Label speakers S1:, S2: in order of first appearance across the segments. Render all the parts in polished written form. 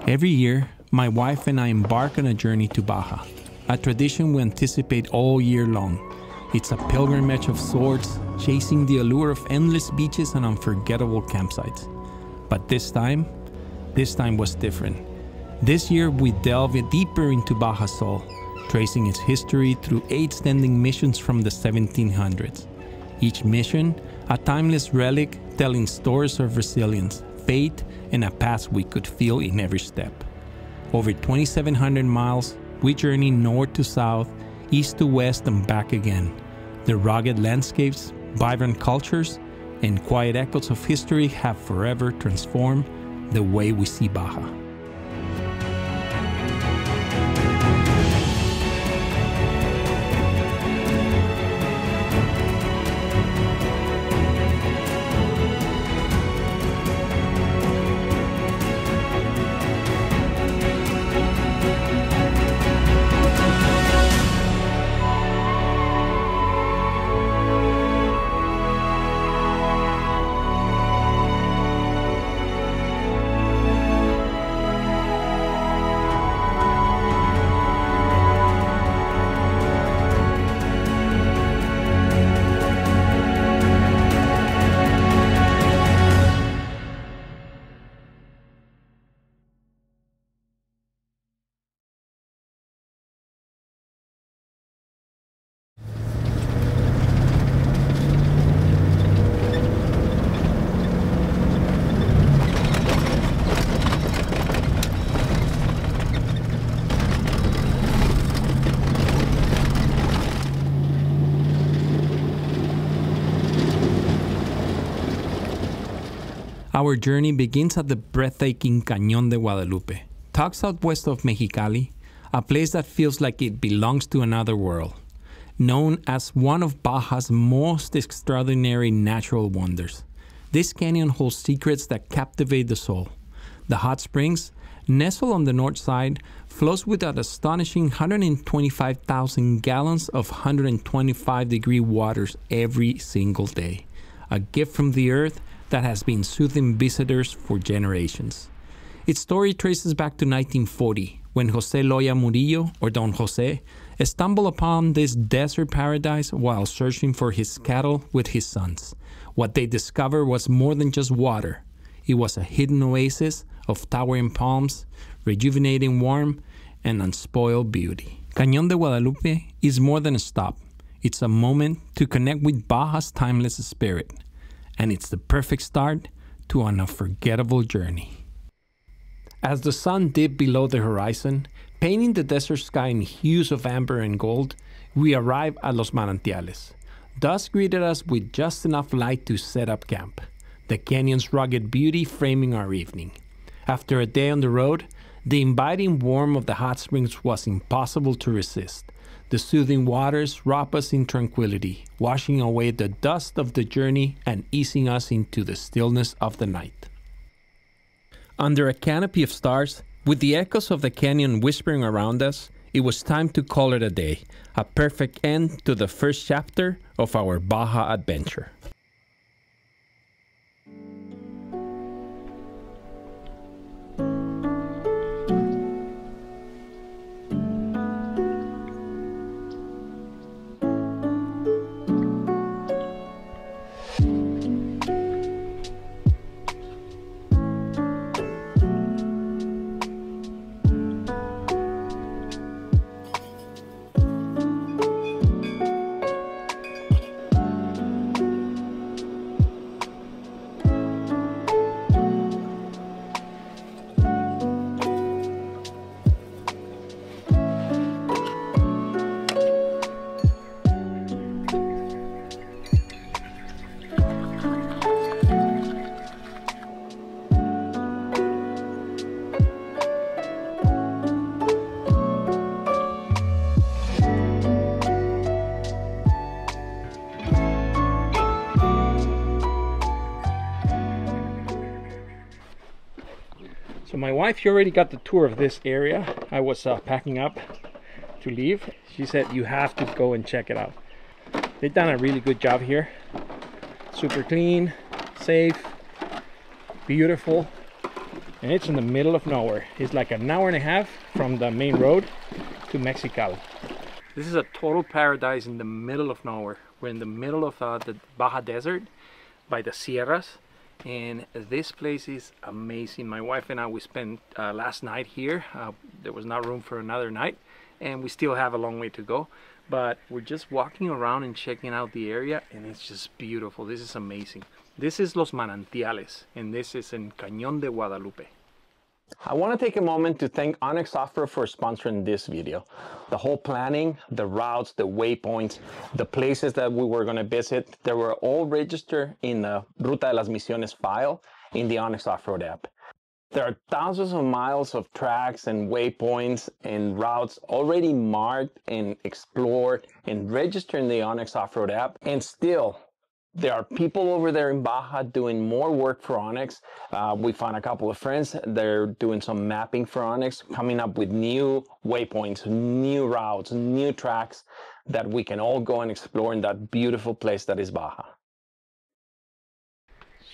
S1: Every year, my wife and I embark on a journey to Baja, a tradition we anticipate all year long. It's a pilgrimage of sorts, chasing the allure of endless beaches and unforgettable campsites. But this time was different. This year, we delve deeper into Baja's soul, tracing its history through 8 standing missions from the 1700s. Each mission, a timeless relic telling stories of resilience, faith, and a past we could feel in every step. Over 2,700 miles, we journey north to south, east to west, and back again. The rugged landscapes, vibrant cultures, and quiet echoes of history have forever transformed the way we see Baja. Our journey begins at the breathtaking Cañón de Guadalupe, tucked southwest of Mexicali, a place that feels like it belongs to another world. Known as one of Baja's most extraordinary natural wonders, this canyon holds secrets that captivate the soul. The hot springs, nestled on the north side, flows with an astonishing 125,000 gallons of 125-degree waters every single day, a gift from the earth that has been soothing visitors for generations. Its story traces back to 1940, when Jose Loya Murillo, or Don Jose, stumbled upon this desert paradise while searching for his cattle with his sons. What they discovered was more than just water. It was a hidden oasis of towering palms, rejuvenating warmth, and unspoiled beauty. Cañón de Guadalupe is more than a stop. It's a moment to connect with Baja's timeless spirit. And it's the perfect start to an unforgettable journey. As the sun dipped below the horizon, painting the desert sky in hues of amber and gold, we arrived at Los Manantiales. Dusk greeted us with just enough light to set up camp, the canyon's rugged beauty framing our evening. After a day on the road, the inviting warmth of the hot springs was impossible to resist. The soothing waters wrap us in tranquility, washing away the dust of the journey and easing us into the stillness of the night. Under a canopy of stars, with the echoes of the canyon whispering around us, it was time to call it a day, a perfect end to the first chapter of our Baja adventure. So my wife, she already got the tour of this area. I was packing up to leave. She said you have to go and check it out. They've done a really good job here. Super clean, safe, beautiful. and it's in the middle of nowhere. It's like an hour and a half from the main road to Mexicali. This is a total paradise in the middle of nowhere. We're in the middle of the Baja Desert by the Sierras, and this place is amazing. My wife and I, we spent last night here. There was not room for another night, and we still have a long way to go, but we're just walking around and checking out the area, and it's just beautiful. This is amazing. This is Los Manantiales, and this is in Cañón de Guadalupe. I want to take a moment to thank Onyx Software for sponsoring this video. The whole planning, the routes, the waypoints, the places that we were going to visit, they were all registered in the Ruta de las Misiones file in the Onyx Off-Road app. There are thousands of miles of tracks and waypoints and routes already marked and explored and registered in the Onyx Off-Road app, and still there are people over there in Baja doing more work for Onyx. We found a couple of friends. They're doing some mapping for Onyx, coming up with new waypoints, new routes, new tracks that we can all go and explore in that beautiful place that is Baja.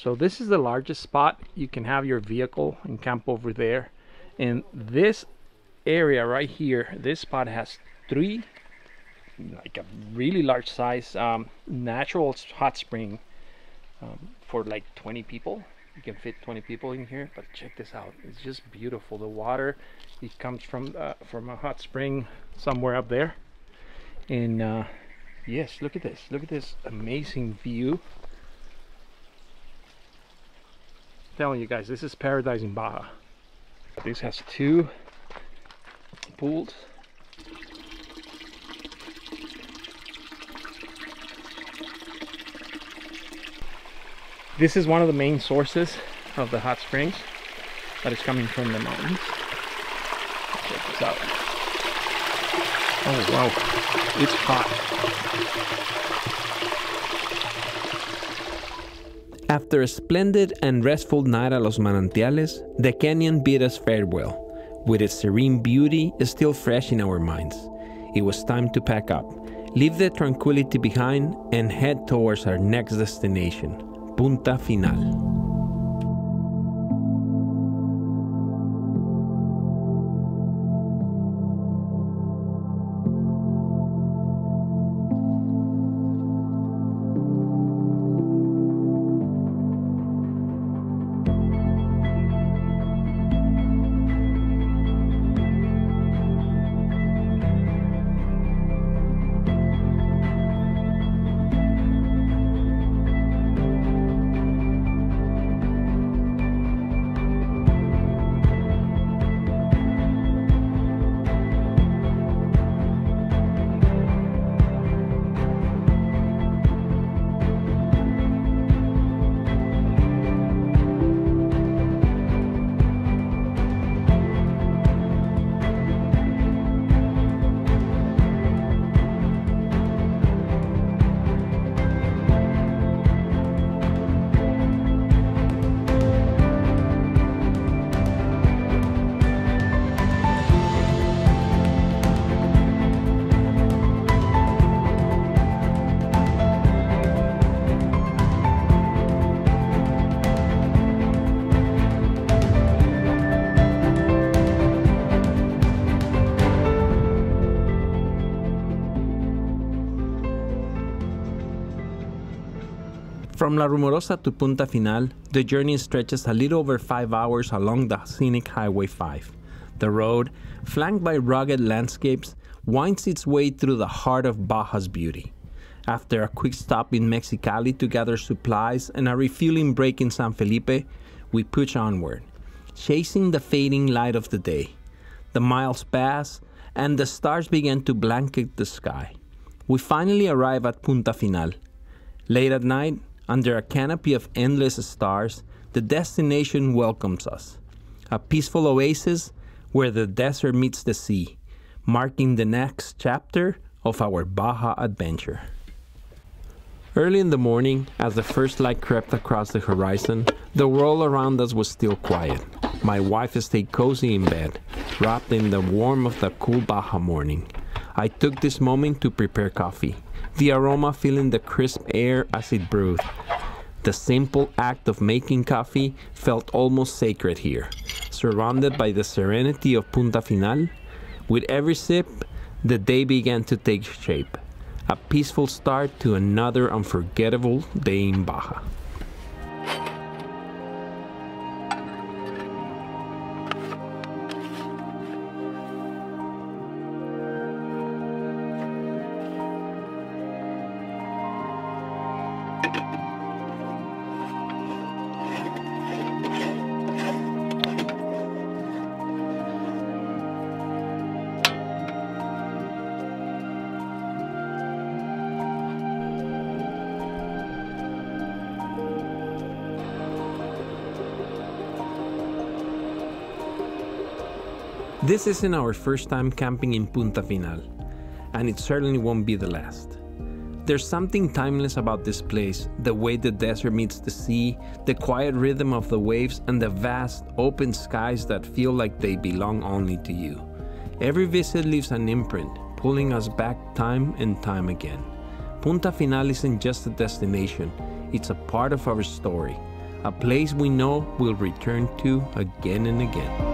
S1: So this is the largest spot. You can have your vehicle and camp over there. And this area right here, this spot has three, like a really large size natural hot spring for like 20 people. You can fit 20 people in here, but check this out. It's just beautiful. The water, it comes from a hot spring somewhere up there. And yes, look at this. Look at this amazing view. I'm telling you guys, this is paradise in Baja. This has two pools. This is one of the main sources of the hot springs that is coming from the mountains. Check this out. Oh wow, it's hot. After a splendid and restful night at Los Manantiales, the canyon bid us farewell. With its serene beauty still fresh in our minds, it was time to pack up, leave the tranquility behind, and head towards our next destination, Punta Final. From La Rumorosa to Punta Final, the journey stretches a little over 5 hours along the scenic Highway 5. The road, flanked by rugged landscapes, winds its way through the heart of Baja's beauty. After a quick stop in Mexicali to gather supplies and a refueling break in San Felipe, we push onward, chasing the fading light of the day. The miles pass, and the stars begin to blanket the sky. We finally arrive at Punta Final. Late at night, under a canopy of endless stars, the destination welcomes us. A peaceful oasis where the desert meets the sea, marking the next chapter of our Baja adventure. Early in the morning, as the first light crept across the horizon, the world around us was still quiet. My wife stayed cozy in bed, wrapped in the warmth of the cool Baja morning. I took this moment to prepare coffee, the aroma filling the crisp air as it brewed. The simple act of making coffee felt almost sacred here, surrounded by the serenity of Punta Final. With every sip, the day began to take shape, a peaceful start to another unforgettable day in Baja. This isn't our first time camping in Punta Final, and it certainly won't be the last. There's something timeless about this place, the way the desert meets the sea, the quiet rhythm of the waves, and the vast, open skies that feel like they belong only to you. Every visit leaves an imprint, pulling us back time and time again. Punta Final isn't just a destination, it's a part of our story, a place we know we'll return to again and again.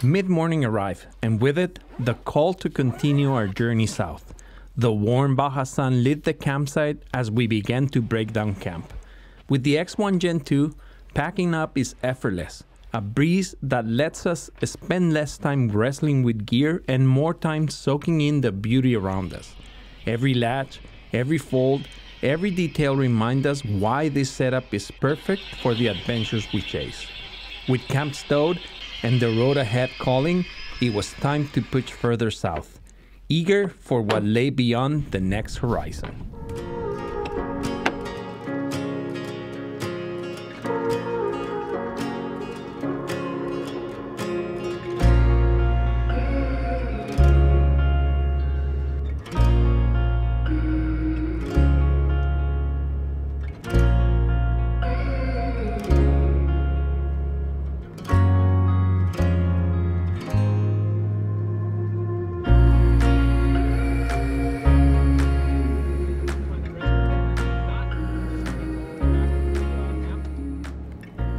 S1: Mid-morning arrived, and with it, the call to continue our journey south. The warm Baja sun lit the campsite as we began to break down camp. With the X1 Gen 2, packing up is effortless, a breeze that lets us spend less time wrestling with gear and more time soaking in the beauty around us. Every latch, every fold, every detail reminds us why this setup is perfect for the adventures we chase. With camp stowed and the road ahead calling, it was time to push further south, eager for what lay beyond the next horizon.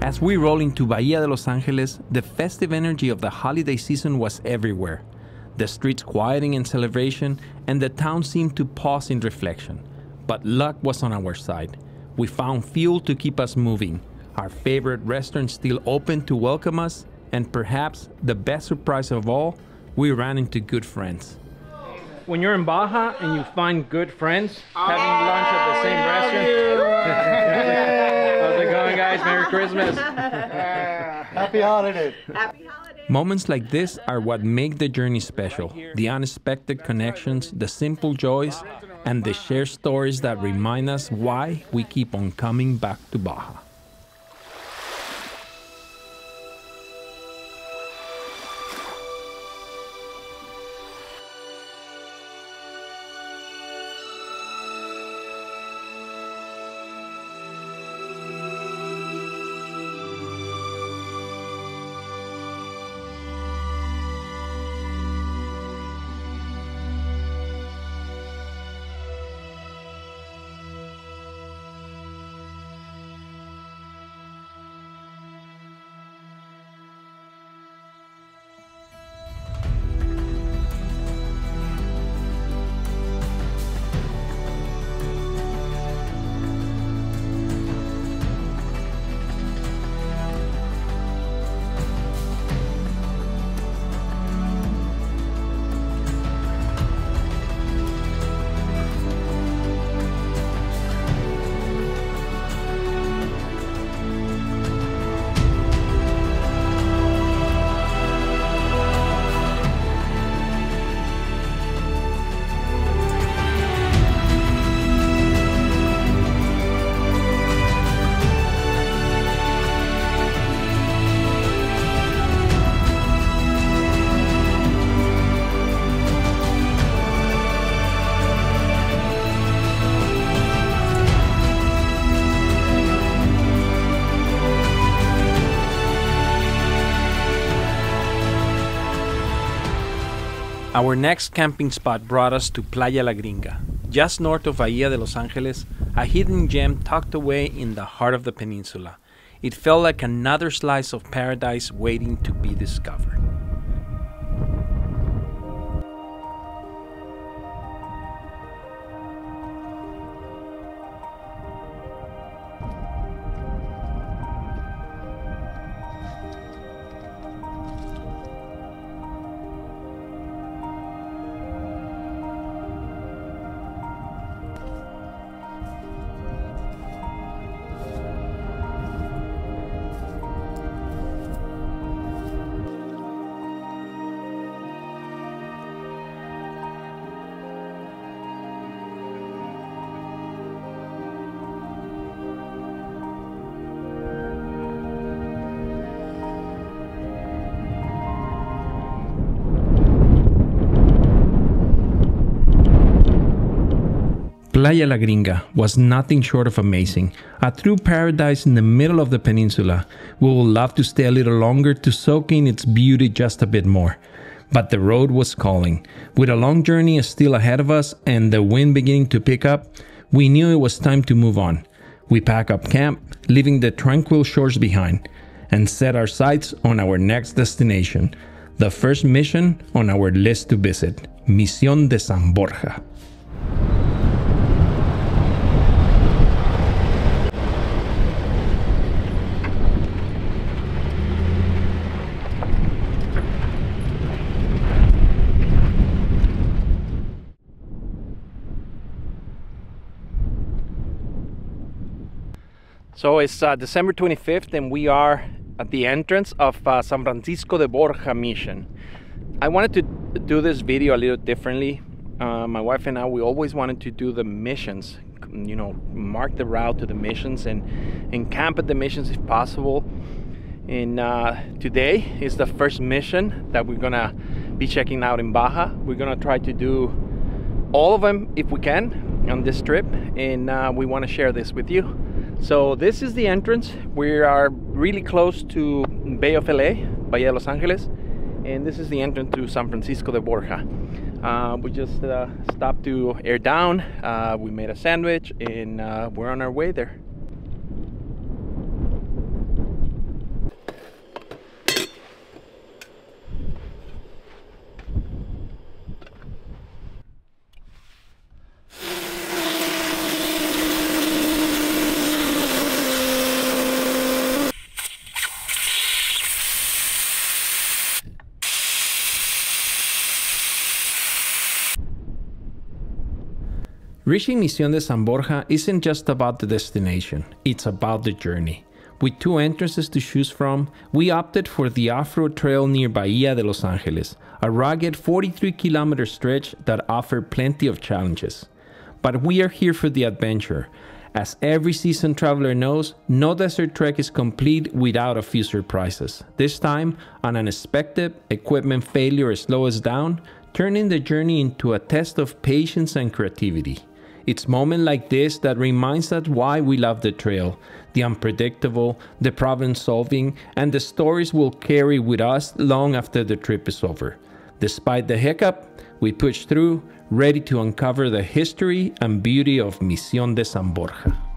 S1: As we roll into Bahia de Los Angeles, the festive energy of the holiday season was everywhere. The streets quieting in celebration, and the town seemed to pause in reflection. But luck was on our side. We found fuel to keep us moving, our favorite restaurant still open to welcome us, and perhaps the best surprise of all, we ran into good friends. When you're in Baja and you find good friends, having lunch at the same restaurant. How's it going, guys? Merry Christmas.
S2: Happy holidays.
S3: Happy holidays.
S1: Moments like this are what make the journey special. The unexpected connections, the simple joys, and the shared stories that remind us why we keep on coming back to Baja. Our next camping spot brought us to Playa La Gringa, just north of Bahia de Los Angeles, a hidden gem tucked away in the heart of the peninsula. It felt like another slice of paradise waiting to be discovered. Playa La Gringa was nothing short of amazing, a true paradise in the middle of the peninsula. We would love to stay a little longer to soak in its beauty just a bit more. But the road was calling. With a long journey still ahead of us and the wind beginning to pick up, we knew it was time to move on. We packed up camp, leaving the tranquil shores behind, and set our sights on our next destination, the first mission on our list to visit, Misión de San Borja. So it's December 25th and we are at the entrance of San Francisco de Borja mission. I wanted to do this video a little differently. My wife and I, we always wanted to do the missions, you know, mark the route to the missions and camp at the missions if possible. And today is the first mission that we're gonna be checking out in Baja. We're gonna try to do all of them if we can on this trip, and we want to share this with you. So this is the entrance. We are really close to Bay of LA, Bahia de Los Angeles, and this is the entrance to San Francisco de Borja. We just stopped to air down, we made a sandwich, and we're on our way there. Reaching Misión de San Borja isn't just about the destination, it's about the journey. With two entrances to choose from, we opted for the off-road trail near Bahia de Los Angeles, a rugged 43-kilometer stretch that offered plenty of challenges. But we are here for the adventure. As every seasoned traveler knows, no desert trek is complete without a few surprises. This time, an unexpected equipment failure slowed us down, turning the journey into a test of patience and creativity. It's moments like this that reminds us why we love the trail, the unpredictable, the problem solving, and the stories we'll carry with us long after the trip is over. Despite the hiccup, we push through, ready to uncover the history and beauty of Misión de San Borja.